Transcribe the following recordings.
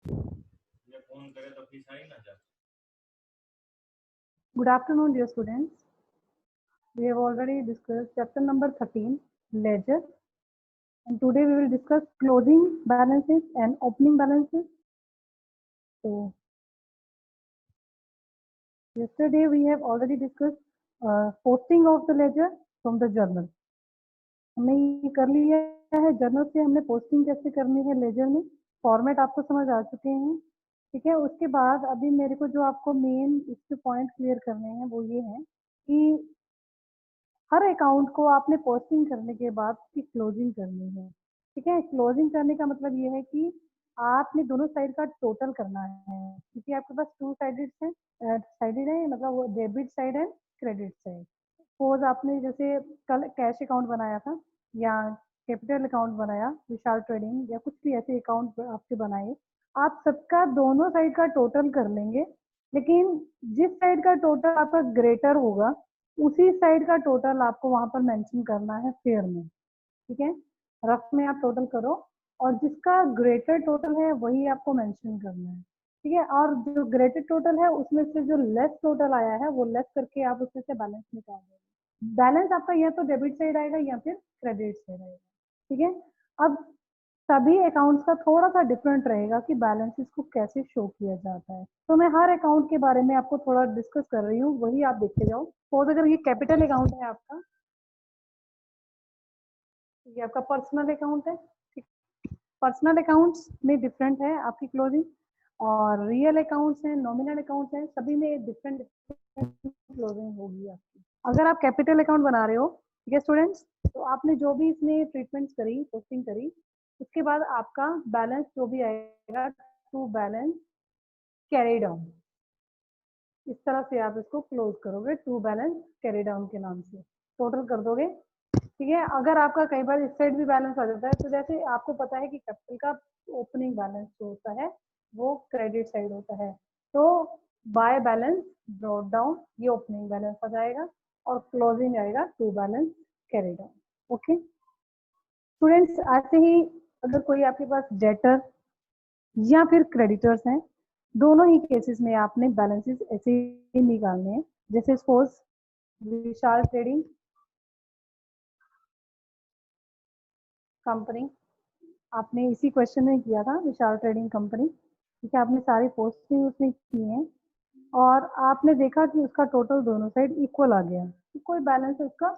Good afternoon, dear students. We have already discussed chapter number 13, ledger, and today we will discuss closing balances and opening balances. So, yesterday we have already discussed posting of the ledger from the journal. हमने ये कर लिया है, journal से हमने posting कैसे करनी है लेजर में, फॉर्मेट आपको समझ आ चुके हैं, ठीक है। उसके बाद अभी मेरे को जो आपको मेन इसके पॉइंट क्लियर करने हैं वो ये हैं कि हर अकाउंट को आपने पोस्टिंग करने के बाद उसकी क्लोजिंग करनी है, ठीक है। क्लोजिंग करने का मतलब ये है कि आपने दोनों साइड का टोटल करना है, क्योंकि आपके पास टू साइडेड है, मतलब वो डेबिट साइड है, क्रेडिट साइड। सपोज आपने जैसे कल कैश अकाउंट बनाया था या कैपिटल अकाउंट बनाया, विशाल ट्रेडिंग या कुछ भी ऐसे अकाउंट आपके बनाए, आप सबका दोनों साइड का टोटल कर लेंगे, लेकिन जिस साइड का टोटल आपका ग्रेटर होगा उसी साइड का टोटल आपको वहां पर मेंशन करना है फेयर में, ठीक है। रफ में आप टोटल करो और जिसका ग्रेटर टोटल है वही आपको मेंशन करना है, ठीक है। और जो ग्रेटर टोटल है उसमें से जो लेस टोटल आया है वो लेस करके आप उसमें से बैलेंस निकाल देंगे। बैलेंस आपका या तो डेबिट साइड आएगा या फिर क्रेडिट साइड आएगा, ठीक है। अब सभी अकाउंट्स का थोड़ा सा डिफरेंट रहेगा कि बैलेंसेस को कैसे शो किया जाता है, तो मैं हर अकाउंट के बारे में आपको थोड़ा डिस्कस कर रही हूँ, वही आप देखते जाओ। सपोज अगर ये कैपिटल अकाउंट है आपका, ये आपका पर्सनल अकाउंट है, ठीक। पर्सनल अकाउंट्स में डिफरेंट है आपकी क्लोजिंग, और रियल अकाउंट्स हैं, नॉमिनल अकाउंट्स हैं, सभी में डिफरेंट क्लोजिंग होगी आपकी। अगर आप कैपिटल अकाउंट बना रहे हो, ठीक है स्टूडेंट्स, तो आपने जो भी इसमें ट्रीटमेंट्स करी, पोस्टिंग करी, उसके बाद आपका बैलेंस जो भी आएगा टू बैलेंस कैरी डाउन, इस तरह से आप इसको क्लोज करोगे, टू बैलेंस कैरी डाउन के नाम से टोटल कर दोगे, ठीक है। अगर आपका कई बार इस साइड भी बैलेंस आ जाता है, तो जैसे आपको पता है कि कैपिटल का ओपनिंग बैलेंस जो होता है वो क्रेडिट साइड होता है, तो बाय बैलेंस ब्रॉट डाउन ये ओपनिंग बैलेंस आ जाएगा और क्लोजिंग आएगा to balance carry down, okay students. ऐसे ही अगर कोई आपके पास डेटर या फिर क्रेडिटर्स हैं, दोनों ही केसेस में आपने बैलेंसेस ऐसे ही निकालने हैं। जैसे सपोज विशाल ट्रेडिंग कंपनी, आपने इसी क्वेश्चन में किया था, विशाल ट्रेडिंग कंपनी, ठीक है। आपने सारी पोस्टिंग उसमें की हैं और आपने देखा कि उसका टोटल दोनों साइड इक्वल आ गया, तो कोई बैलेंस उसका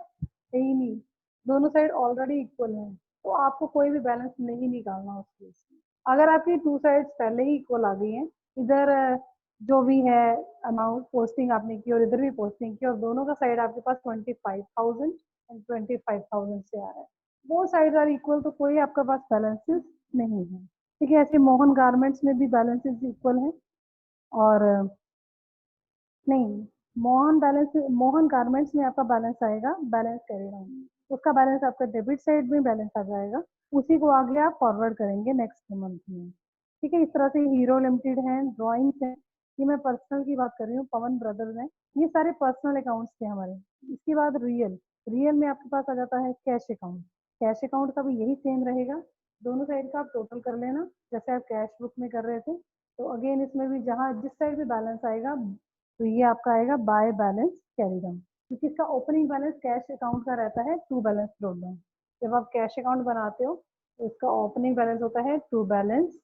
है ही नहीं, दोनों साइड ऑलरेडी इक्वल है, तो आपको कोई भी बैलेंस नहीं निकालना उस केस में। अगर आपकी टू साइड्स पहले ही इक्वल आ गई हैं, इधर जो भी है अमाउंट पोस्टिंग आपने की और इधर भी पोस्टिंग की, और दोनों का साइड आपके पास 25,000 एंड 25,000 से आ रहा है, वो साइड आर इक्वल, तो कोई आपके पास बैलेंसेस नहीं है, ठीक है। ऐसे मोहन गारमेंट्स में भी बैलेंसेस इक्वल हैं, और नहीं, मोहन गारमेंट्स में आपका बैलेंस आएगा बैलेंस कैरी डाउन, उसका बैलेंस आपका डेबिट साइड में बैलेंस आ जाएगा, उसी को आगे आप फॉरवर्ड करेंगे नेक्स्ट मंथ में, ठीक है। इस तरह से हीरो लिमिटेड है, ड्राइंग्स है, ये मैं पर्सनल की बात कर रही हूँ, पवन ब्रदर्स हैं, ये सारे पर्सनल अकाउंट्स थे हमारे। इसके बाद रियल में आपके पास आ जाता है कैश अकाउंट, कैश अकाउंट का भी यही सेम रहेगा, दोनों साइड का आप टोटल कर लेना जैसे आप कैश बुक में कर रहे थे, तो अगेन इसमें भी जहाँ जिस साइड भी बैलेंस आएगा, तो ये आपका आएगा बाय बैलेंस कैरी डाउन, क्योंकि इसका ओपनिंग बैलेंस कैश अकाउंट का रहता है टू बैलेंस ब्रॉट डाउन। जब आप कैश अकाउंट बनाते हो तो इसका ओपनिंग बैलेंस होता है to balance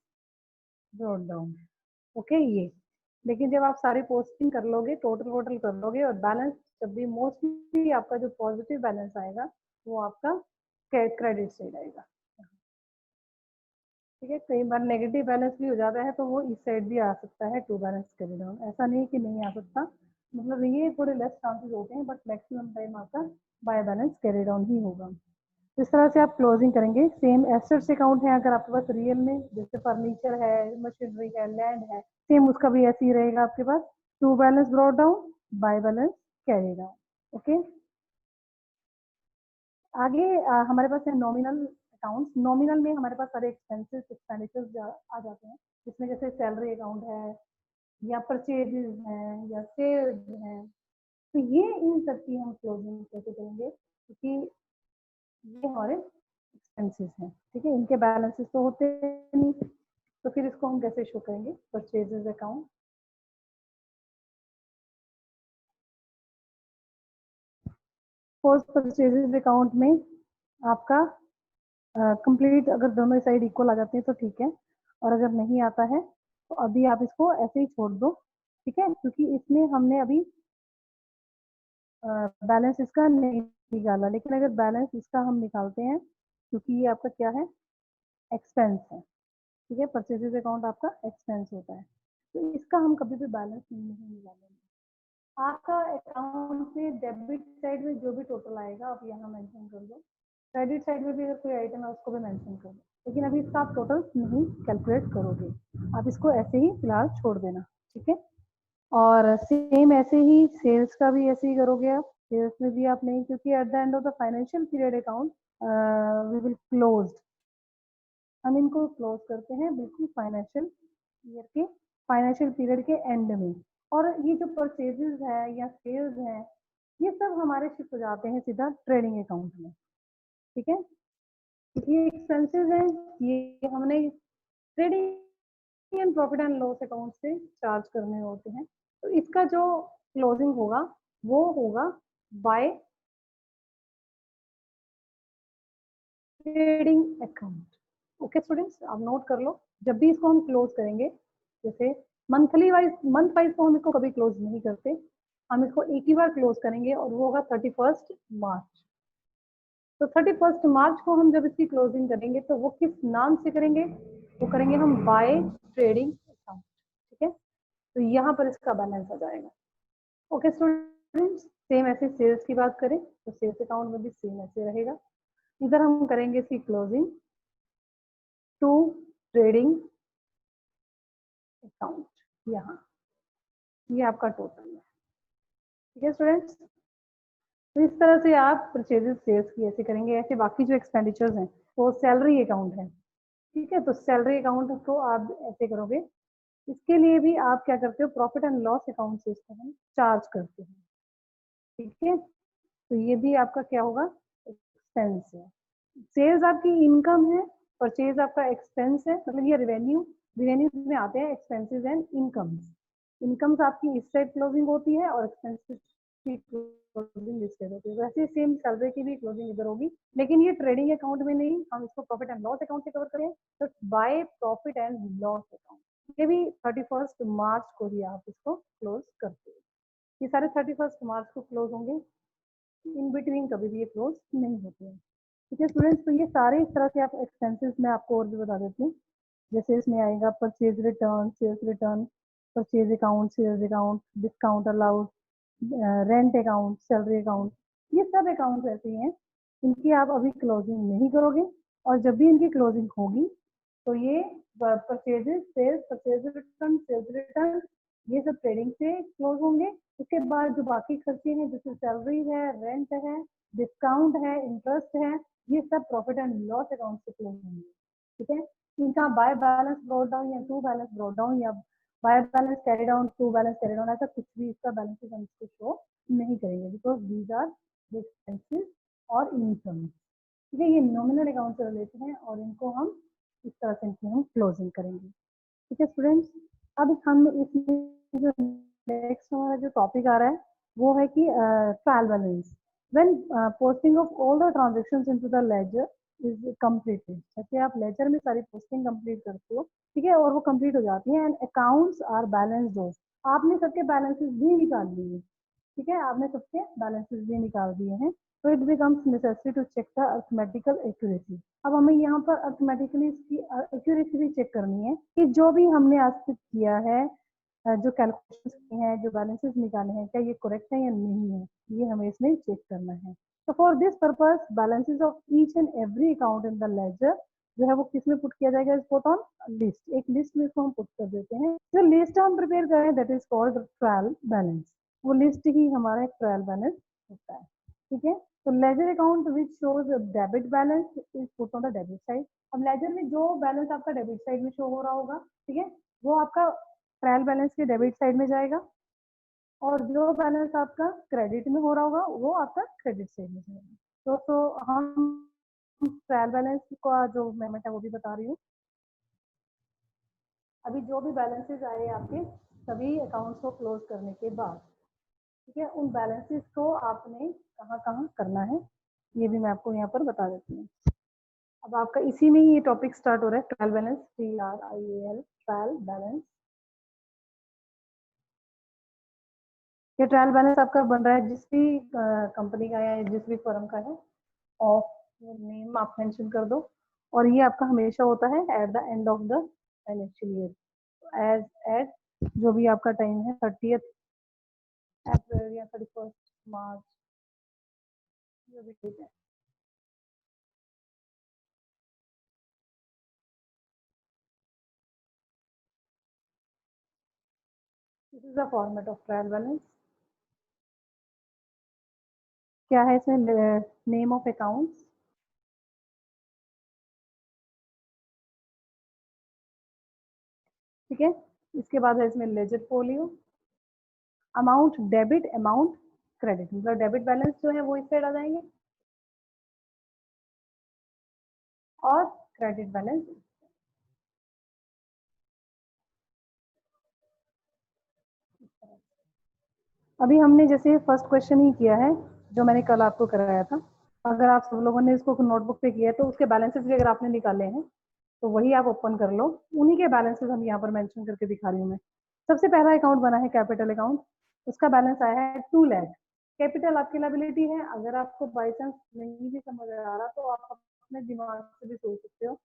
brought down, okay ये। लेकिन जब आप सारी पोस्टिंग कर लोगे, टोटल वोटल कर लोगे, और बैलेंस जब भी मोस्टली आपका जो पॉजिटिव बैलेंस आएगा वो आपका क्रेडिट साइड आएगा, ठीक है। कई बार नेगेटिव बैलेंस भी हो जाता है तो वो इस साइड भी आ सकता है टू बैलेंस कैरी डाउन, ऐसा नहीं कि नहीं आ सकता, मतलब ये थोड़े लेस चांसेस होते हैं, बट मैक्सिमम टाइम आपका बाय बैलेंस कैरी डाउन ही होगा। इस तरह से आप क्लोजिंग करेंगे। सेम एसेट्स अकाउंट है अगर आपके पास रियल में, जैसे फर्नीचर है, मशीनरी है, लैंड है, सेम उसका भी ऐसे ही रहेगा आपके पास, to balance brought down by balance carry down, okay. आगे हमारे पास है नॉमिनल अकाउंट्स। नॉमिनल में हमारे पास सारे एक्सपेंसेस एक्सपेंडिचर्स आ जाते हैं, जिसमें जैसे सैलरी अकाउंट है या परचेजेस हैं या सेल्स हैं, तो ये इन सब की हम क्लोजिंग कैसे करेंगे, क्योंकि ये हमारे एक्सपेंसेस हैं, ठीक है, इनके बैलेंसेस तो होते नहीं, तो फिर इसको हम कैसे शो करेंगे, purchases account. Post purchases account में आपका कंप्लीट अगर दोनों साइड इक्वल आ जाते हैं तो ठीक है, और अगर नहीं आता है तो अभी आप इसको ऐसे ही छोड़ दो, ठीक है, क्योंकि इसमें हमने अभी बैलेंस इसका नहीं निकाला। लेकिन अगर बैलेंस इसका हम निकालते हैं, क्योंकि ये आपका क्या है, एक्सपेंस है, ठीक है, परचेजेस अकाउंट आपका एक्सपेंस होता है, तो इसका हम कभी भी बैलेंस नहीं निकालेंगे। आपका अकाउंट में डेबिट साइड में जो भी टोटल आएगा आप यहाँ मेंशन कर दो, क्रेडिट साइड में भी अगर कोई आइटम है उसको भी मेंशन कर दो, लेकिन अभी इसका आप टोटल नहीं कैलकुलेट करोगे, आप इसको ऐसे ही फिलहाल छोड़ देना, ठीक है। और सेम ऐसे ही सेल्स का भी ऐसे ही करोगे आप, सेल्स में भी आप नहीं, क्योंकि at the end of the financial period account we will close, हम इनको क्लोज करते हैं बिल्कुल फाइनेंशियल ईयर के फाइनेंशियल पीरियड के एंड में। और ये जो परचेजेस है या सेल्स है ये सब हमारे शिफ्ट हो जाते हैं सीधा ट्रेडिंग अकाउंट में, ठीक है। ये एक्सपेंसेस हैं, ये हमने trading and profit and loss account से चार्ज करने होते हैं, तो इसका जो क्लोजिंग होगा वो होगा by trading account. Okay students, आप नोट कर लो, जब भी इसको हम क्लोज करेंगे, जैसे मंथली वाइज, मंथ वाइज तो हम इसको कभी क्लोज नहीं करते, हम इसको एक ही बार क्लोज करेंगे और वो होगा 31 मार्च। तो 31 मार्च को हम जब इसकी क्लोजिंग करेंगे तो वो किस नाम से करेंगे, वो करेंगे हम बाय ट्रेडिंग अकाउंट, ठीक है। तो यहाँ पर इसका बैलेंस आ जाएगा। ओके स्टूडेंट्स, सेम ऐसे सेल्स की बात करें तो सेल्स अकाउंट में भी सेम ऐसे रहेगा, इधर हम करेंगे इसकी क्लोजिंग टू ट्रेडिंग अकाउंट, यहाँ ये आपका टोटल है, ठीक है स्टूडेंट्स। तो इस तरह से आप परचेजेस सेल्स की ऐसे करेंगे, ऐसे बाकी जो एक्सपेंडिचर्स हैं वो सैलरी अकाउंट है, ठीक है, तो सैलरी अकाउंट को आप ऐसे करोगे। इसके लिए भी आप क्या करते हो, प्रॉफिट एंड लॉस अकाउंट से इसको हम चार्ज करते हैं, ठीक है। तो ये भी आपका क्या होगा, एक्सपेंस है। सेल्स आपकी इनकम है, परचेज आपका एक्सपेंस है, मतलब ये रेवेन्यू, रेवेन्यू में आते हैं एक्सपेंसेस एंड इनकम्स। इनकम्स आपकी इस साइड क्लोजिंग होती है और एक्सपेंसेस की क्लोजिंग इस साइड होती है। वैसे सेम सैलरी की भी क्लोजिंग इधर होगी, लेकिन ये ट्रेडिंग अकाउंट में नहीं, हम इसको प्रॉफिट एंड लॉस अकाउंट से कवर करें, तो by profit and loss account, ये भी 31 मार्च को ही आप इसको क्लोज करते हैं। ये सारे 31 मार्च को क्लोज होंगे, इन बिटवीन कभी भी ये क्लोज नहीं होते हैं, ठीक है स्टूडेंट्स। तो ये सारे इस तरह से आप एक्सपेंसेस में आपको और भी बता देती हूँ, जैसे इसमें आएगा purchase return, sales return, purchase account, sales account, discount allowed, rent account, salary account, ये सब अकाउंट ऐसे हैं इनकी आप अभी क्लोजिंग नहीं करोगे, और जब भी इनकी क्लोजिंग होगी तो ये purchases sales, purchase return, sales return, ये सब ट्रेडिंग से क्लोज होंगे। उसके बाद जो बाकी खर्चे हैं जैसे सैलरी है, रेंट है, डिस्काउंट है, इंटरेस्ट है, ये सब प्रॉफिट एंड लॉस अकाउंट से क्लोज होंगे, ठीक है। इनका बाय बैलेंस ब्रॉट डाउन या टू बैलेंस ब्रॉट डाउन या by balance carry down, to balance carry down, ऐसा कुछ भी इसका बैलेंसेस हम इसको शो नहीं करेंगे, because these are the expenses और इनकम, ठीक है। ये नॉमिनल अकाउंट से रिलेटेड है और इनको हम इस तरह से इनकी हम क्लोजिंग करेंगे, ठीक है स्टूडेंट्स। अब हम इसमें जो नेक्स्ट हमारा जो टॉपिक आ रहा है वो है कि trial balance when posting of all the transactions into the ledger is completed. जैसे आप लेजर में सारी पोस्टिंग कंप्लीट करते हो, ठीक है, और वो कंप्लीट हो जाती है and accounts are balanced off, आपने सबके बैलेंसेस भी निकाल लिए, ठीक है, आपने सबके बैलेंसेस भी निकाल दिए हैं, तो it becomes necessary to check the arithmetical accuracy. अब हमें यहाँ पर अर्थमेटिकली इसकी एक्यूरेसी भी चेक करनी है कि जो भी हमने आज तक किया है, जो कैलकुलेशंस की हैं, जो बैलेंसेस निकाले हैं, क्या ये करेक्ट है या नहीं है, ये हमें इसमें चेक करना है। तो for this purpose balances of each and every account in the ledger जो है वो किस में पुट किया जाएगा, पुट ऑन लिस्ट, एक लिस्ट में इसको हम पुट कर देते हैं। जो लिस्ट हम प्रिपेयर करें that is called trial balance, वो लिस्ट ही हमारा एक ट्रायल बैलेंस होता है, ठीक है। तो ledger account which shows debit balance is put on the debit side. अब लेजर में जो बैलेंस आपका डेबिट साइड में शो हो रहा होगा, ठीक है, वो आपका ट्रायल बैलेंस के डेबिट साइड में जाएगा, और जो बैलेंस आपका क्रेडिट में हो रहा होगा वो आपका क्रेडिट साइड में जाएगा। तो हम ट्रायल बैलेंस का जो मेथड है वो भी बता रही हूँ। अभी जो भी बैलेंसेस आए आपके सभी अकाउंट्स को क्लोज करने के बाद, ठीक है, उन बैलेंसेस को आपने कहाँ कहाँ करना है ये भी मैं आपको यहाँ पर बता देती हूँ। अब आपका इसी में ही ये टॉपिक स्टार्ट हो रहा है, trial balance, TRIAL, trial balance. ये ट्रायल बैलेंस आपका बन रहा है जिस भी कंपनी का या जिस भी फर्म का है, ऑफ नेम आप मेंशन कर दो, और ये आपका हमेशा होता है at the end of the financial year, as at जो भी आपका टाइम है 30th अप्रैल या 31st मार्च, जो भी ठीक है। This is the format of trial balance. क्या है इसमें? नेम ऑफ अकाउंट्स, ठीक है। इसके बाद है इसमें ledger folio, amount debit, amount credit, मतलब डेबिट बैलेंस जो है वो इस साइड आ जाएंगे और क्रेडिट बैलेंस। अभी हमने जैसे फर्स्ट क्वेश्चन ही किया है जो मैंने कल आपको कराया था, अगर आप सब लोगों ने इसको नोटबुक पे किया है तो उसके बैलेंसेस भी अगर आपने निकाले हैं तो वही आप ओपन कर लो, उन्हीं के बैलेंसेस हम यहाँ पर मेंशन करके दिखा रही हूँ मैं। सबसे पहला अकाउंट बना है कैपिटल अकाउंट, उसका बैलेंस आया है 2 लाख। कैपिटल आपकी लायबिलिटी है, अगर आपको बाई चांस नहीं भी समझ आ रहा तो आप अपने दिमाग से भी सोच सकते हो।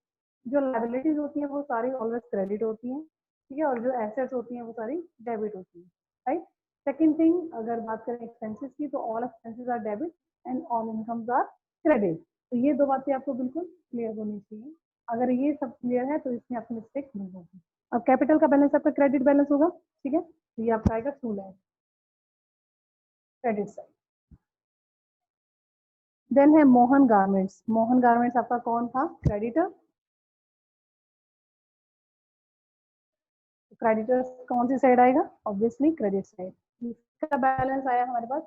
जो लायबिलिटीज होती हैं वो सारी ऑलवेज क्रेडिट होती हैं, ठीक है, और जो एसेट्स होती हैं वो सारी डेबिट होती हैं, राइट। सेकंड थिंग, अगर बात करें एक्सपेंसेस की तो all expenses are debit and all incomes are credit. तो ये दो बातें आपको बिल्कुल क्लियर होनी चाहिए। अगर ये सब क्लियर है तो इसमें आपकी मिस्टेक नहीं होगी। अब कैपिटल का बैलेंस आपका क्रेडिट बैलेंस होगा, ठीक है, तो ये आपका आएगा 2 लाख क्रेडिट साइड। देन है मोहन गारमेंट्स। मोहन गारमेंट्स आपका कौन था? क्रेडिटर। क्रेडिटर्स कौन सी साइड आएगा? Obviously credit side. इसका बैलेंस आया हमारे पास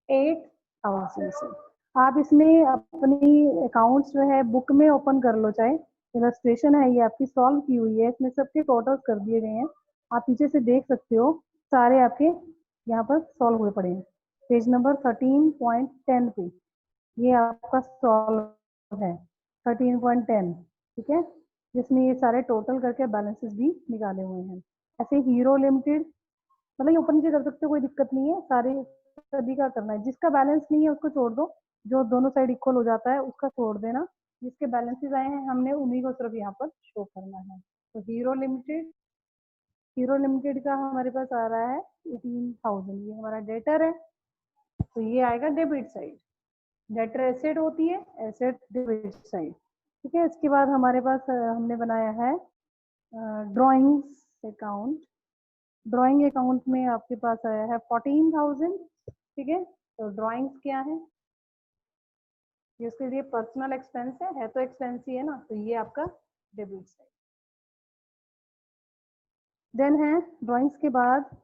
8,000 से। आप इसमें अपनी अकाउंट्स जो है बुक में ओपन कर लो, चाहे इलस्ट्रेशन है ये आपकी सॉल्व की हुई है, इसमें सबके टोटल्स कर दिए गए हैं, आप पीछे से देख सकते हो, सारे आपके यहाँ पर सॉल्व हुए पड़े हैं। पेज नंबर 13.10 पे ये आपका सॉल्व है, 13.10, ठीक है, जिसमें ये सारे टोटल करके बैलेंसेस भी निकाले हुए हैं। ऐसे हीरो लिमिटेड, मतलब ये ऊपर नीचे कर सकते हो, कोई दिक्कत नहीं है, सारे सभी का करना है। जिसका बैलेंस नहीं है उसको छोड़ दो, जो दोनों साइड इक्वल हो जाता है उसका छोड़ देना। जिसके बैलेंसेस आए हैं हमने उन्हीं को सिर्फ यहाँ पर शो करना है। तो हीरो लिमिटेड, हीरो लिमिटेड का हमारे पास आ रहा है 18,000, ये हमारा डेटर है, तो ये आएगा डेबिट साइड। डेटर एसेट होती है, एसेट डेबिट साइड, ठीक है। इसके बाद हमारे पास हमने बनाया है ड्राइंग्स अकाउंट। ड्राइंग अकाउंट में आपके पास आया है 14,000, ठीक है। तो ड्राइंग्स क्या है? ये उसके लिए पर्सनल एक्सपेंस है तो एक्सपेंस ही है ना, तो ये आपका डेबिट साइड। देन है ड्राइंग्स के बाद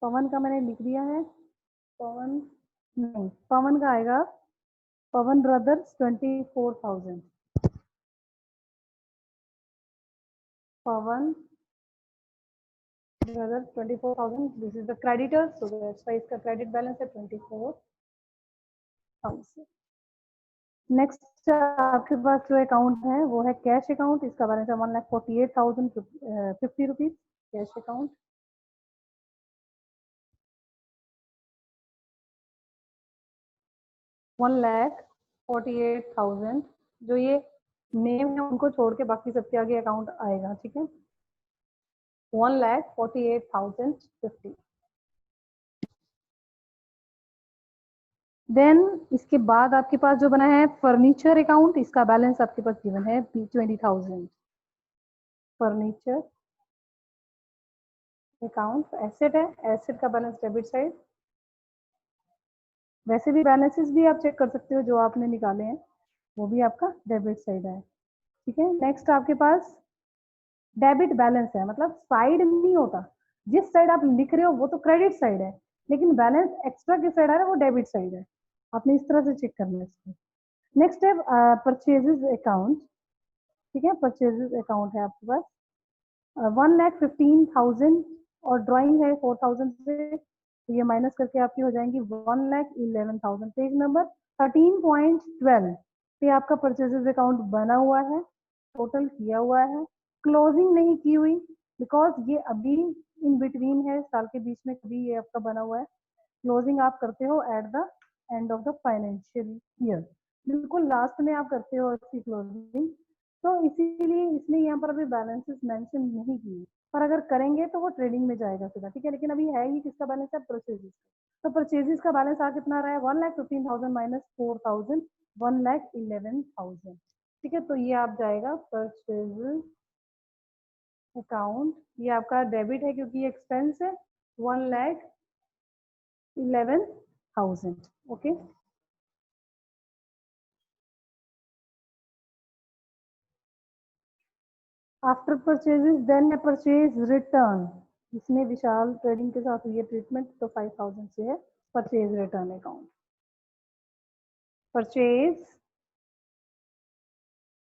पवन का मैंने लिख दिया है, पवन नहीं, पवन का आएगा Pawan brothers 24,000, Pawan brothers 24,000, this is the creditor, so that's why इसका क्रेडिट बैलेंस है 24,000। नेक्स्ट आपके पास जो अकाउंट है वो है कैश अकाउंट, इसका बैलेंस है 1,48,050 rupees cash account. One lakh 48,000, जो ये नेम है उनको छोड़ के बाकी सबके आगे अकाउंट आएगा, ठीक है। 1,48,050। देन इसके बाद आपके पास जो बना है फर्नीचर अकाउंट, इसका बैलेंस आपके पास गिवन है 20,000। फर्नीचर अकाउंट एसेट है, एसेट का बैलेंस डेबिट साइड। वैसे भी बैलेंसेस भी आप चेक कर सकते हो, जो आपने निकाले हैं वो भी आपका डेबिट साइड है, ठीक है। नेक्स्ट आपके पास डेबिट बैलेंस है, मतलब साइड नहीं होता, जिस साइड आप लिख रहे हो वो तो क्रेडिट साइड है, लेकिन बैलेंस एक्स्ट्रा किस साइड आ रहा है वो डेबिट साइड है। आपने इस तरह से चेक करना है इसको। नेक्स्ट है परचेजेस अकाउंट, ठीक है, परचेजेस अकाउंट है आपके पास। 1,15,000 और ड्राइंग है 4,000 से, तो ये माइनस करके आपकी हो जाएंगी 1,11,000। पेज नंबर 13.12 पे आपका परचेजेस अकाउंट बना हुआ है, टोटल किया हुआ है, क्लोजिंग नहीं की हुई बिकॉज ये अभी इन बिटवीन है, साल के बीच में कभी ये आपका बना हुआ है। क्लोजिंग आप करते हो eight the end of the financial year, बिल्कुल लास्ट में आप करते हो इसकी क्लोजिंग, तो इसीलिए इसने यहाँ पर अभी बैलेंसेस मेंशन नहीं किए, पर अगर करेंगे तो वो ट्रेडिंग में जाएगा सीधा, ठीक है। लेकिन अभी है ही किसका बैलेंस है, परचेजेस। तो परचेजेस का बैलेंस आ कितना रहा है, 1,15,000 माइनस 4,000, 1,11,000, ठीक है। तो ये आप जाएगा परचेजेस अकाउंट, ये आपका डेबिट है क्योंकि एक्सपेंस है, 1,11,000, ओके। आफ्टर परचेजेस देन है परचेज रिटर्न, इसमें विशाल ट्रेडिंग के साथ हुई है ट्रीटमेंट, तो 5,000 से है purchase return account. Purchase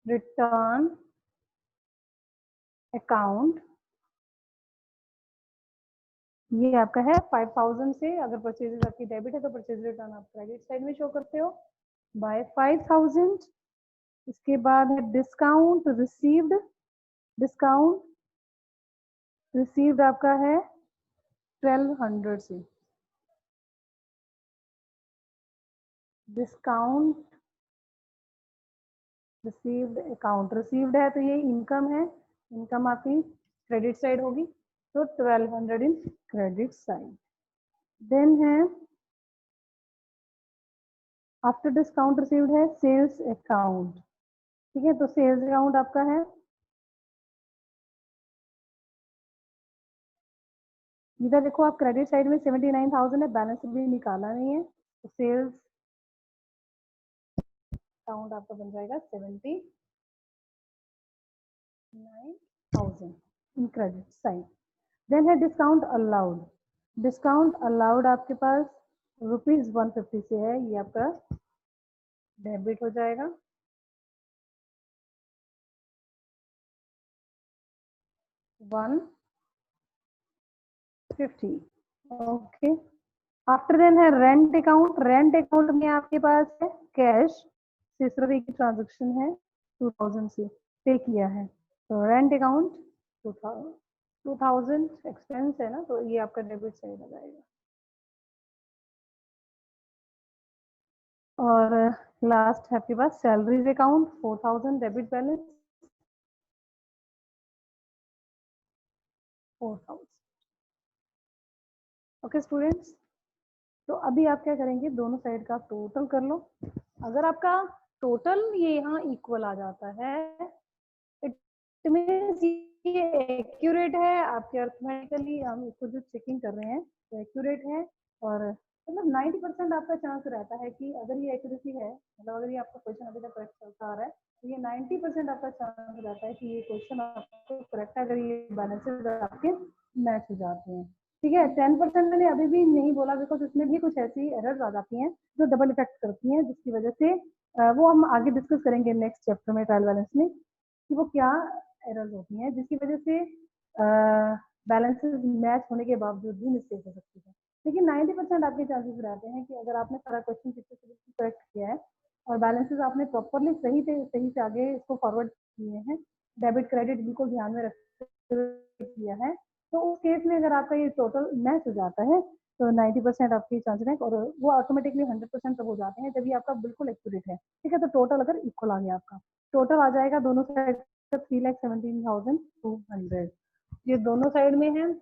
return account ये आपका है 5,000 से, अगर परचेजेस आपकी डेबिट है तो परचेज रिटर्न आप क्रेडिट साइड में शो करते हो बाय 5,000। इसके बाद है डिस्काउंट रिसीव्ड, डिस्काउंट रिसीव्ड आपका है 1,200 से, डिस्काउंट रिसीव्ड अकाउंट, रिसीव्ड है तो ये इनकम है, इनकम आपकी क्रेडिट साइड होगी, तो 1,200 इन क्रेडिट साइड। देन है आफ्टर डिस्काउंट रिसीव्ड है सेल्स अकाउंट, ठीक है। तो सेल्स अकाउंट आपका है, इधर देखो आप क्रेडिट साइड में 79,000 है, बैलेंस भी निकाला नहीं है, तो सेल्स अकाउंट आपका बन जाएगा 79,000 इन क्रेडिट साइड। देन है डिस्काउंट अलाउड, डिस्काउंट अलाउड आपके पास ₹150 से है, ये आपका डेबिट हो जाएगा, 150, ओके। आफ्टर देन है रेंट अकाउंट, रेंट अकाउंट में आपके पास है कैश, ₹6 की ट्रांजेक्शन है, 2,000 से पे किया है, तो रेंट अकाउंट 2,000 एक्सपेंस है ना, तो ये आपका डेबिट साइड आ जाएगा। और लास्ट है आपके पास salaries account 4,000 debit balance 4,000, okay students. तो अभी आप क्या करेंगे, दोनों साइड का टोटल कर लो, अगर आपका टोटल ये यहाँ इक्वल आ जाता है, इट मींस ये एक्यूरेट है आपके, अर्थमेटिकली हम इसको जो चेकिंग कर रहे हैं तो एक्यूरेट है, और मतलब 90% आपका चांस रहता है कि अगर ये एक्यूरेसी है, मतलब अगर ये आपका क्वेश्चन अभी तक करेक्ट चलता आ रहा है, तो ये 90% आपका चांस रहता है कि ये क्वेश्चन आपको करेक्ट है, अगर ये बैलेंसेस आपके मैच हो जाते हैं, ठीक है। 10% मैंने अभी भी नहीं बोला बिकॉज इसमें भी कुछ ऐसी एरर्स आ जाती हैं जो डबल इफेक्ट करती हैं, जिसकी वजह से वो हम आगे डिस्कस करेंगे नेक्स्ट चैप्टर में ट्रायल बैलेंस में, कि वो क्या एरर्स होती हैं जिसकी वजह से बैलेंसेस मैच होने के बावजूद भी मिस्टेक हो सकती है, लेकिन 90% आपके चांसेस रहते हैं कि अगर आपने सारा क्वेश्चन पीछे से बिल्कुल करेक्ट किया है और बैलेंसेस आपने प्रॉपरली सही से आगे इसको फॉरवर्ड किए हैं, डेबिट क्रेडिट बिल्कुल ध्यान में रखते हुए किया है, तो उस केस में अगर आपका ये टोटल मैच हो जाता है तो 90% आपके चांसेस हैं, और वो ऑटोमेटिकली 100% तब हो जाते हैं जब ये आपका बिल्कुल एक्यूरेट है, ठीक है। तो टोटल अगर इक्वल आ गया आपका, टोटल आ जाएगा दोनों साइड 3,17,200, ये दोनों साइड में है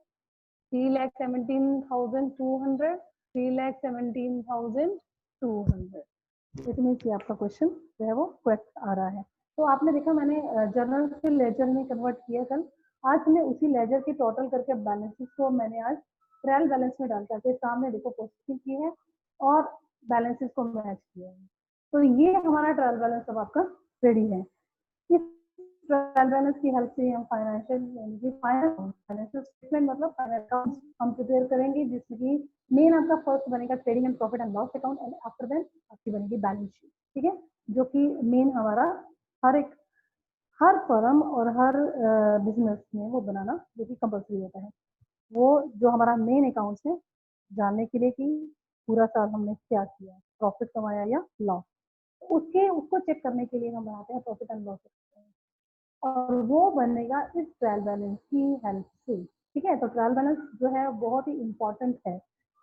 3,17,200, 3,17,200, इतनी सी आपका क्वेश्चन जो है वो करेक्ट आ रहा है। तो आपने देखा मैंने जर्नल से लेजर में कन्वर्ट किया कल, आज हमने उसी लेजर की टोटल करके बैलेंसेस को मैंने आज ट्रायल बैलेंस में डाल करके सामने देखो पोस्टिंग की है और बैलेंसेस को मैच किया है, तो ये हमारा ट्रायल बैलेंस अब आपका रेडी है। इस ट्रायल बैलेंस की हेल्प से हम फाइनेंशियल स्टेटमेंट मतलब फाइनल अकाउंट हम प्रिपेयर करेंगे, जिसमें कि मेन आपका फर्स्ट बनेगा trading and profit and loss account, and after that आपकी बनेगी बैलेंस शीट, ठीक है, जो कि मेन हमारा हर एक हर फर्म और हर बिजनेस में वो बनाना जो कि कंपल्सरी होता है। वो जो हमारा मेन अकाउंट्स है, जानने के लिए कि पूरा साल हमने क्या किया, प्रॉफिट कमाया या लॉस, उसके उसको चेक करने के लिए हम बनाते हैं प्रॉफिट एंड लॉस, और वो बनेगा इस ट्रायल बैलेंस की हेल्प से। ठीक है, तो ट्रायल बैलेंस जो है बहुत ही इम्पोर्टेंट है,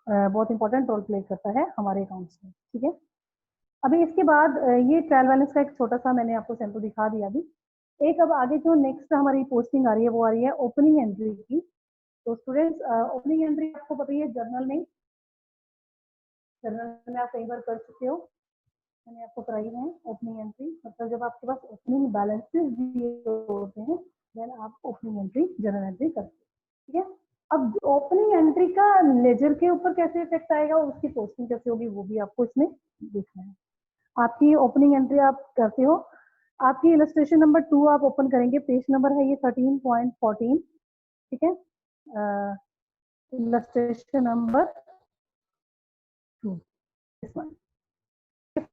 बहुत इंपॉर्टेंट रोल प्ले करता है हमारे अकाउंट्स में। ठीक है, अभी इसके बाद ये ट्रायल बैलेंस का एक छोटा सा मैंने आपको सैंपल दिखा दिया अभी। एक अब आगे जो नेक्स्ट हमारी पोस्टिंग आ रही है वो आ रही है ओपनिंग एंट्री की। तो स्टूडेंट्स, ओपनिंग एंट्री आपको पता ही है, जर्नल में आप कई बार कर चुके हो, मैंने आपको कराई है ओपनिंग एंट्री। मतलब जब आपके पास ओपनिंग बैलेंसेस दिए होते हैं देन आप ओपनिंग एंट्री, जर्नल एंट्री करते हैं। ठीक है, अब ओपनिंग एंट्री का लेजर के ऊपर कैसे इफेक्ट आएगा, उसकी पोस्टिंग कैसे होगी, वो भी आपको इसमें देखना है। आपकी ओपनिंग एंट्री आप करते हो, आपकी इलस्ट्रेशन नंबर 2 आप ओपन करेंगे, पेज नंबर है ये 13.14। ठीक है, इलस्ट्रेशन नंबर 2, इस वन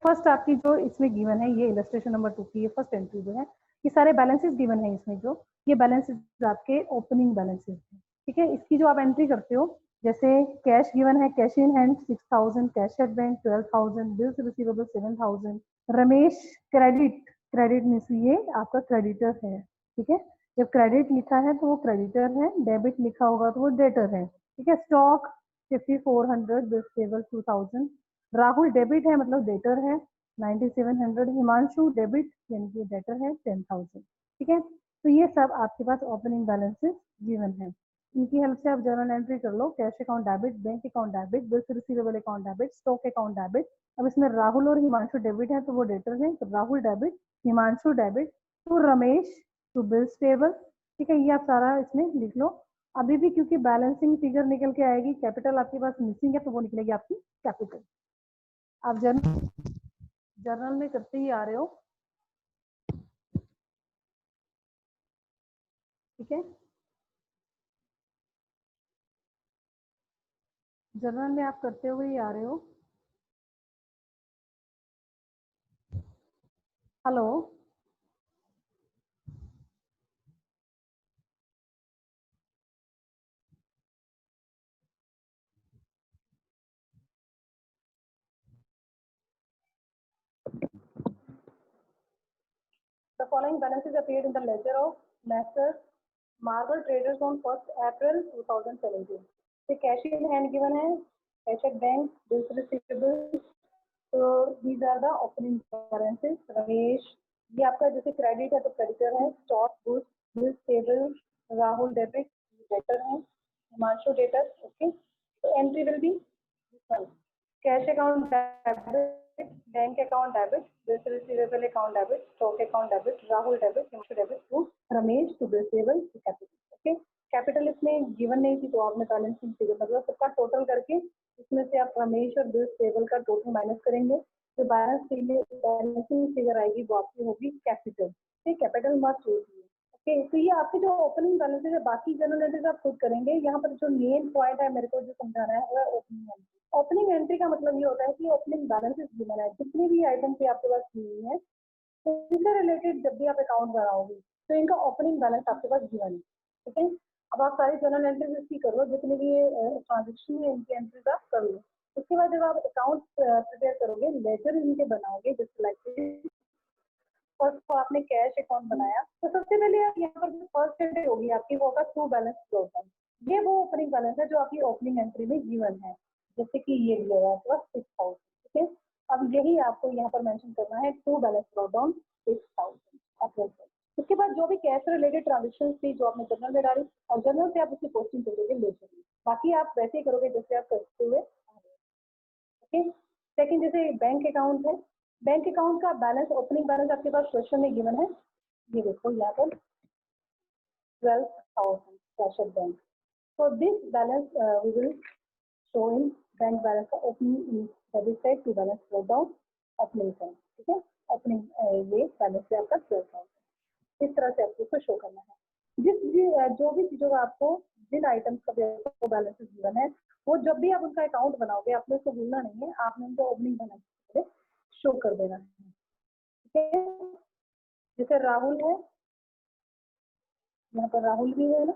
फर्स्ट आपकी जो इसमें गिवन है, ये इलस्ट्रेशन नंबर 2 की ये फर्स्ट एंट्री जो है, ये सारे बैलेंसेस गिवन है इसमें, जो ये बैलेंसेस आपके ओपनिंग बैलेंसेस हैं। ठीक है, इसकी जो आप एंट्री करते हो, जैसे कैश गिवन है, cash in hand 6000, cash at bank 12000, bills receivable 7000। Ramesh credit, credit means ये आपका क्रेडिटर है। ठीक है, जब क्रेडिट लिखा है तो वो क्रेडिटर है, डेबिट लिखा होगा तो वो डेटर है। ठीक है, stock 5400, bills payable 2000। Rahul debit है मतलब डेटर है 9700। हिमांशु डेबिट यानी कि डेटर है 10,000। ठीक है, तो ये सब आपके पास ओपनिंग बैलेंसेस गिवन है, इनकी हेल्प से आप जर्नल एंट्री कर लो। Cash account debit, bank account debit, bills receivable account debit, stock account debit. अब इसमें राहुल और हिमांशु डेबिट है तो वो डेटर है, तो Rahul debit, Himanshu debit, to Ramesh, to bills payable. ठीक है, ये आप सारा इसमें लिख लो। अभी भी क्योंकि बैलेंसिंग फिगर निकल के आएगी, कैपिटल आपके पास मिसिंग है तो वो निकलेगी आपकी कैपिटल। आप जर्नल में करते ही आ रहे हो। ठीक है, जर्नल में आप करते हुए ही आ रहे हो। Hello, The following balances appeared in the ledger of Messrs. Marble Traders on 1st April 2017. The cash in hand given है, cash at bank, bills receivable. So these are the opening balances. Ramesh, ये आपका जैसे credit है तो creditor है, stock, goods, bills payable, Rahul debit, debtor है, Himanshu debtor. Okay, तो entry will be cash account debit, bank account debit, bills receivable account debit, stock account debit, Rahul debit, Himanshu debit, to Ramesh, to bills payable, to capital. Okay, capital इसमें given नहीं थी तो आपने balancing figure मतलब सबका total करके इसमें से आप रमेश और बिल्स पेबल का टोटल माइनस करेंगे, तो बैलेंसिंग फिगर आएगी वो आपकी होगी कैपिटल। ठीक, कैपिटल मस्ट होती है। ओके, तो ये आपके जो ओपनिंग बैलेंसेज है, बाकी जनरल एंट्रीज आप खुद करेंगे। यहाँ पर जो मेन पॉइंट है मेरे को जो समझाना है वो है ओपनिंग एंट्री। ओपनिंग एंट्री का मतलब ये होता है कि ओपनिंग बैलेंसेस गिवन है, जितनी भी आइटम की आपके पास गिनी है, तो इनसे रिलेटेड जब भी आप अकाउंट बनाओगे तो इनका ओपनिंग बैलेंस आपके पास गिवन है। ठीक है, अब आप सारी जनरल एंट्रीज इसकी कर लो, जितने भी ट्रांजेक्शन है इनकी एंट्रीज आप कर लो। उसके बाद जब आप अकाउंट प्रिपेयर करोगे, लेजर इनके बनाओगे, जैसे लाइक फर्स्ट तो आपने कैश अकाउंट बनाया, तो सबसे पहले आप यहाँ पर जो फर्स्ट एंट्री होगी आपकी वो होगा टू बैलेंस टोटल। ये वो ओपनिंग बैलेंस है जो आपकी ओपनिंग एंट्री में गिवन है, जैसे कि ये दिया हुआ है आपके पास 6,000। ठीक है, अब यही आपको यहाँ पर मेंशन करना है, टू बैलेंस डाउन 6,000 अप्रैल। उसके बाद जो भी कैश से रिलेटेड ट्रांजेक्शन थी जो आपने जर्नल में डाली, और जर्नल से आप उसकी पोस्टिंग करोगे लेजर में। बाकी आप वैसे ही करोगे जैसे आप करते हुए। ओके, सेकंड जैसे बैंक अकाउंट है, बैंक अकाउंट का बैलेंस, ओपनिंग बैलेंस आपके पास क्वेश्चन में गिवन है, ये देखो यहाँ पर 12,000 cash at bank. So this balance we will show in bank balance का opening in debit side to balance wrote down opening side। ठीक है, opening ये बैलेंस है आपका 12,000। इस तरह से आपको इसको शो करना है। जो भी चीजों का आपको जिन आइटम्स का भी बैलेंस गिवन है, वो जब भी आप उनका अकाउंट बनाओगे आपने उसको भूलना नहीं है, आपने उनका ओपनिंग बैलेंस शो कर देना है। ठीक है, जैसे राहुल है, यहाँ पर राहुल भी है ना,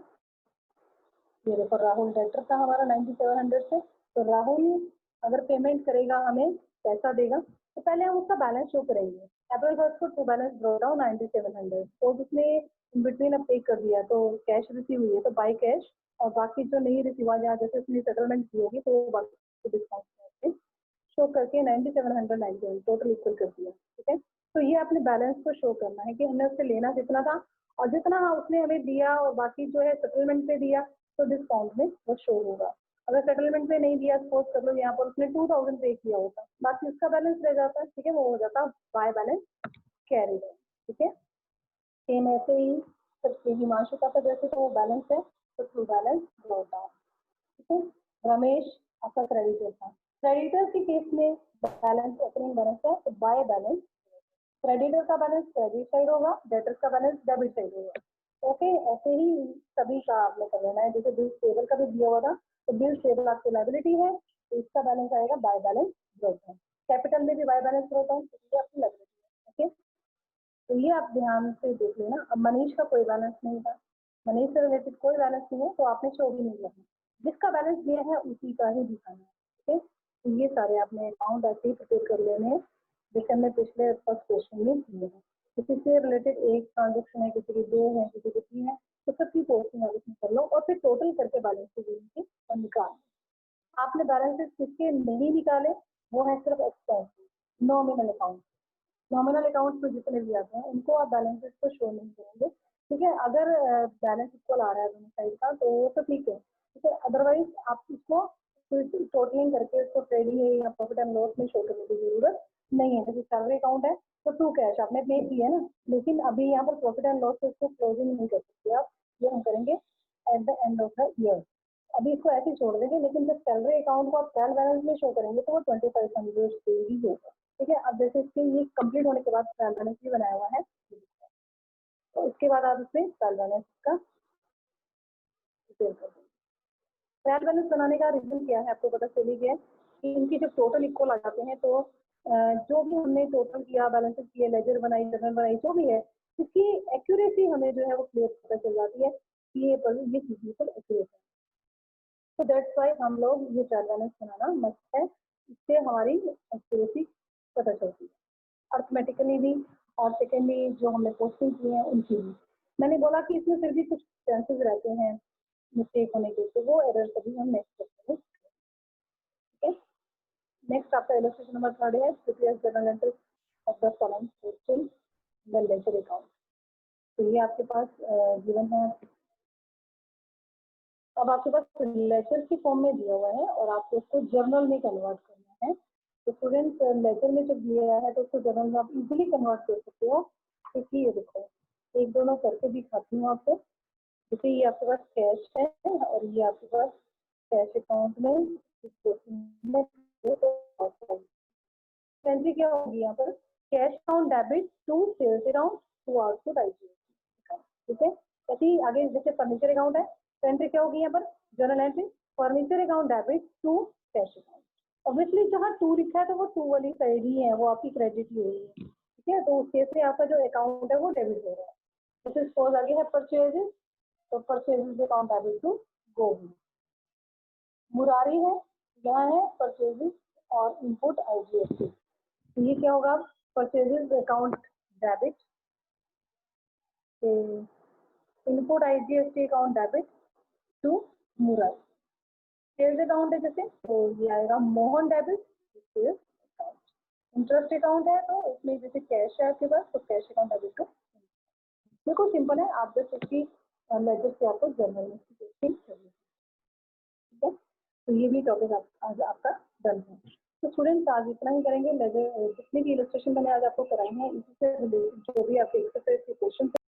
ये देखो राहुल डेटर था हमारा 9700 से। तो राहुल अगर पेमेंट करेगा, हमें पैसा देगा, तो पहले हम उसका बैलेंस शो करेंगे। अप्रैल 1 को टू बैलेंस ड्रॉ डाउन 9700, तो उसने इन बिटवीन अब पे कर दिया, तो कैश रिसीव हुई है तो बाय कैश, और बाकी जो नहीं रिसीव हुआ, जहाँ जैसे उसने सेटलमेंट की होगी तो वो बाकी डिस्काउंट करके शो करके 9790 टोटल इक्वल कर दिया। ठीक है, तो ये अपने बैलेंस को शो करना है कि हमने उससे लेना कितना था, और जितना उसने हमें दिया और बाकी जो है सेटलमेंट पे दिया, तो डिस्काउंट में वो शो होगा। अगर सेटलमेंट में नहीं दिया, सपोज कर लो यहाँ पर उसने 2000 पे किया होता, बाकी उसका बैलेंस रह जाता है। ठीक है, वो हो जाता बाय बैलेंस कैरी। ठीक है, सेम ऐसे ही सबके हिमांशु का जैसे तो वो बैलेंस है, तो थ्रू बैलेंस ड्रॉ डाउन। ठीक है, रमेश आपका क्रेडिटर था। क्रेडिटर के केस में बैलेंस ओपनिंग बैलेंस है, तो बाय बैलेंस क्रेडिटर का बैलेंस क्रेडिट साइड होगा, डेटर का बैलेंस डेबिट साइड होगा। ओके, ऐसे ही सभी का आपने कर लेना है। जैसे बिल टेबल का भी दिया हुआ था, तो बिल टेबल आपकी लायबिलिटी है, तो इसका बैलेंस आएगा by balance drop down. Capital में भी बाय बैलेंस ड्रॉप डाउन, तो ये आपकी लायबिलिटी है। ओके, तो ये आप ध्यान से देख लेना। अब मनीष का कोई बैलेंस नहीं था, मनीष से रिलेटेड कोई बैलेंस नहीं है, तो आपने शो भी नहीं करना, जिसका बैलेंस दिया है उसी का ही दिखाना है। ठीक है, तो ये सारे आपने अकाउंट ऐसे ही प्रिपेयर कर लेने हैं जैसे हमने पिछले फर्स्ट क्वेश्चन में किए हैं। किसी से रिलेटेड एक ट्रांजेक्शन है, किसी की दो है, किसी की तीन है, तो सबकी पोस्टिंग आप इसमें कर लो और फिर टोटल करके बैलेंस की और निकाल। आपने बैलेंसेस किसके नहीं निकाले, वो है सिर्फ expense, nominal account. Nominal account में जितने भी आते हैं उनको आप बैलेंसेस को शो नहीं करेंगे। ठीक है, अगर बैलेंस इक्वल आ रहा है दोनों साइड का तो वो तो ठीक है। ठीक है, अदरवाइज आप इसको टोटलिंग करके उसको ट्रेडिंग या प्रॉफिट एंड लॉस में शो करने की जरूरत नहीं है। जैसे सैलरी अकाउंट है तो टू कैश आपने पे की है ना, लेकिन अभी यहाँ पर प्रॉफिट एंड लॉस से इसको क्लोजिंग नहीं कर सकते आप, ये हम करेंगे eight the end of the year. अभी इसको ऐसे ही छोड़ देंगे, लेकिन जब सैलरी अकाउंट को आप ट्रायल बैलेंस में शो करेंगे तो वो 2500 ही होगा। ठीक है, अब जैसे इसके ये कंप्लीट होने के बाद ट्रायल बैलेंस भी बनाया हुआ है, तो इसके बाद आप इसमें ट्रायल बैलेंस का डिटेल कर देंगे। ट्रायल बैलेंस बनाने का रीजन क्या है, आपको पता चल ही गया कि इनके जब टोटल इक्वल आ जाते हैं, तो जो भी हमने टोटल किया, बैलेंसेस किए, लेजर बनाई, जर्नल बनाई, जो भी है, इसकी एक्यूरेसी हमें जो है वो क्लियर पता चल जाती है कि ये चीज बिल्कुल एक्यूरेट है। तो दैट्स वाई हम लोग ये ट्रायल बैलेंस बनाना मस्ट है, इससे हमारी एक्यूरेसी पता चलती है अर्थमेटिकली भी, और सेकेंडली जो हमने पोस्टिंग की है उनकी भी। मैंने बोला कि इसमें फिर भी कुछ चांसेस रहते हैं मिस्टेक होने के, तो वो एरर कभी हम नेक्स्ट करते हैं। ठीक है, नेक्स्ट आपका इलस्ट्रेशन नंबर 3 है, prepare journal entry of the following posting the ledger account. तो ये आपके पास गिवन है। अब आपके पास लेजर की फॉर्म में दिया हुआ है और आपको उसको जर्नल में कन्वर्ट करना है। तो स्टूडेंट लेजर में जब दिया है तो उसको जर्नल में आप इजीली कन्वर्ट कर सकते हो, क्योंकि ये देखो एक दोनों करके दिखाती हूँ आपको। जैसे ये आपके पास कैश है और ये आपके पास कैश अकाउंट में एंट्री क्या होगी यहाँ पर, cash account debit to sales account to output IGST. ठीक है, ऐसे आगे जैसे फर्नीचर अकाउंट है तो एंट्री क्या होगी यहाँ पर, journal entry furniture account debit to cash account. Obviously जहाँ टू लिखा है तो वो टू वाली साइड ही है, वो आपकी क्रेडिट ही हुई है। ठीक है, तो उस केस में आपका जो अकाउंट है वो डेबिट हो रहा है। जैसे सपोज आगे है परचेजेस, तो परचेजेस अकाउंट डेबिट टू गोभी। मुरारी है, यहाँ है परचेजेस और इनपुट आईजीएसटी, तो ये क्या होगा, purchases account debit, input IGST account debit to Murari. Sales account है जैसे, तो ये आएगा Mohan debit sales account. Interest account है तो इसमें जैसे कैश है आपके पास, तो कैश अकाउंट डेबिट टू। बिल्कुल सिंपल है, आप जस्ट उसकी लेजर से आपको जर्नल में ठीक है। तो ये भी टॉपिक आज आपका डन है। तो स्टूडेंट्स आज इतना ही करेंगे, लेजर जितने भी इलस्ट्रेशन मैंने आज आपको कराई हैं इसी से रिलेटेड जो भी आपके एक्सरसाइज के क्वेश्चन